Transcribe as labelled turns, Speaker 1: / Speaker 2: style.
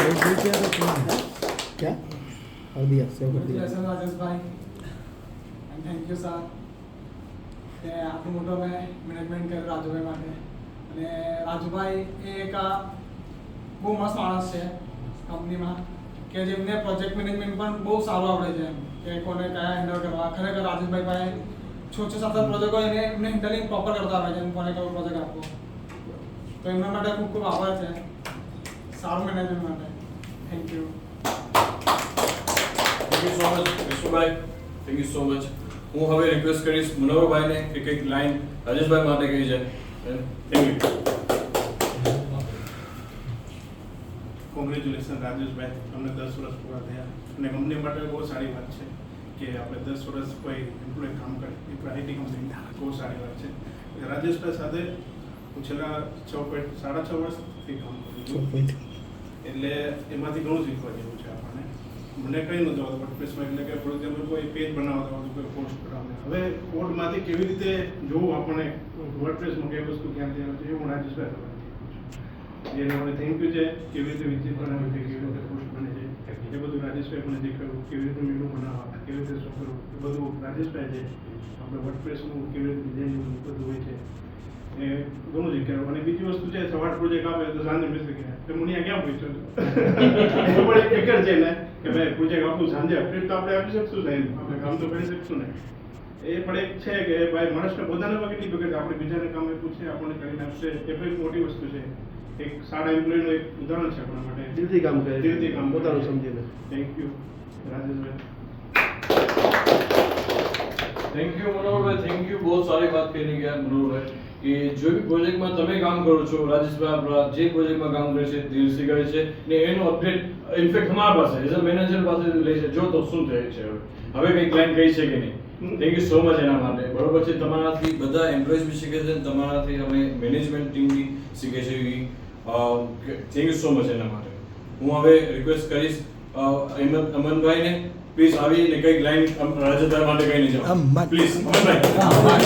Speaker 1: क्या कर दिया सेव कर दिया
Speaker 2: Congratulations राजेश भाई and thank you sir કે આટલું મોટો મેં મેનેજમેન્ટ કર્યું રાજુભાઈ માટે અને રાજુભાઈ એ એક બહુ મસ્ત માણસ છે કંપનીમાં કે જેમને પ્રોજેક્ટ મેનેજમેન્ટ પણ બહુ સારું આવડે છે કે કોને કયા હેન્ડલ કરવા ખરેખર રાજેશભાઈ પાસે 6-7 પ્રોજેક્ટ હોય એને એમને હેન્ડલિંગ પ્રોપર કરતા આવે છે કોને કયો પ્રોજેક્ટ આપવો તો એમના માટે ખૂબ ખૂબ આભાર છે સારું મેનેજમેન્ટ માટે thank you
Speaker 3: thank you so much Vishnubhai thank you so much હું હવે રિક્વેસ્ટ કરીશ મનોહરભાઈને કે કંઈક લાઈન રાજેશભાઈ માટે કહી જાય થેન્ક યુ
Speaker 4: કોંગ્રેચ્યુલેશન રાજેશભાઈ તમને 10 વર્ષ પૂરા થયા અને કંપની માટે બહુ સારી વાત છે કે આપણે 10 વર્ષ કોઈ એમ્પ્લોય કામ કરે એ આઈટી કંપની બહુ સારી વાત છે રાજેશભાઈ સાથે હું છેલ્લા 6.5 વર્ષથી કામ કરું છું એટલે એમાંથી ઘણું શીખવા જેવું છે આપણને મને કંઈ નહોતું આવતું વર્ડપ્રેસમાં એટલે કે ફોર એક્ઝામ્પલ કોઈ પેજ બનાવતા આવતું કોઈ પોસ્ટ બનાવતા હવે કોડમાંથી કેવી રીતે જોવું આપણને વર્ડપ્રેસમાં કઈ વસ્તુ ક્યાંથી આવે છે એ હું રાજેશભાઈ એને મને થેન્ક યુ છે કેવી રીતે વિઝિટ બનાવી છે કેવી રીતે પોસ્ટ બને છે એ બધું રાજેશભાઈ મને શીખવ્યું કેવી રીતે મેનુ બનાવવા કેવી રીતે શું કરવું એ બધું રાજેશભાઈ છે આપણે વર્ડપ્રેસનું કેવી રીતે ડિઝાઇન બધું હોય છે એ ઘણું શીખ્યું અને બીજી વસ્તુ છે સવાર પ્રોજેક્ટ આવે તો સાંજે મેસેજ કરે તો મને ક્યાં પૂછ્યો એ પણ એક ફિકર છે ને કે ભાઈ પ્રોજેક્ટ આપણું સાંજે અપડેટ તો આપણે આપી શકશું ને આપણે કામ તો કરી શકશું ને એ પણ એક છે કે ભાઈ માણસને પોતાને પણ કેટલી ફિકર છે આપણે બીજાને કામ આપ્યું છે આપણને કરીને આપશે એ પણ એક મોટી વસ્તુ છે એક સારા એમ્પ્લોયનું એક ઉદાહરણ છે આપણા માટે
Speaker 1: દિલથી કામ કરે
Speaker 4: દિલથી કામ
Speaker 1: પોતાનું સમજીને
Speaker 4: thank you Rajeshbhai
Speaker 3: thank you Manoharbhai thank you બહુ સારી વાત કરી ગયા મનોહરભાઈ કે જો બી પ્રોજેક્ટમાં તમે કામ કરો છો રાજેશભાઈ આપણા જે પ્રોજેક્ટમાં કામ કરે છે દિલથી કરે છે ને એનો અપડેટ ઇનફેક્ટ અમારા પાસે એઝ અ મેનેજર પાસે લે છે જો તો શું થાય છે હવે કંઈ ક્લાયન્ટ કહી છે કે નહીં થેન્ક યુ સો મચ એના માટે બરોબર છે તમારાથી બધા એમ્પ્લોઈઝ બી શીખે છે તમારાથી અમે મેનેજમેન્ટ ટીમ બી શીખે છે થેન્ક યુ સો મચ એના માટે હું હવે રિક્વેસ્ટ કરીશ અમનભાઈને પ્લીઝ આવીને કંઈક લાઈન રાજેશભાઈ માટે કહીને જાઓ પ્લીઝ અમનભાઈ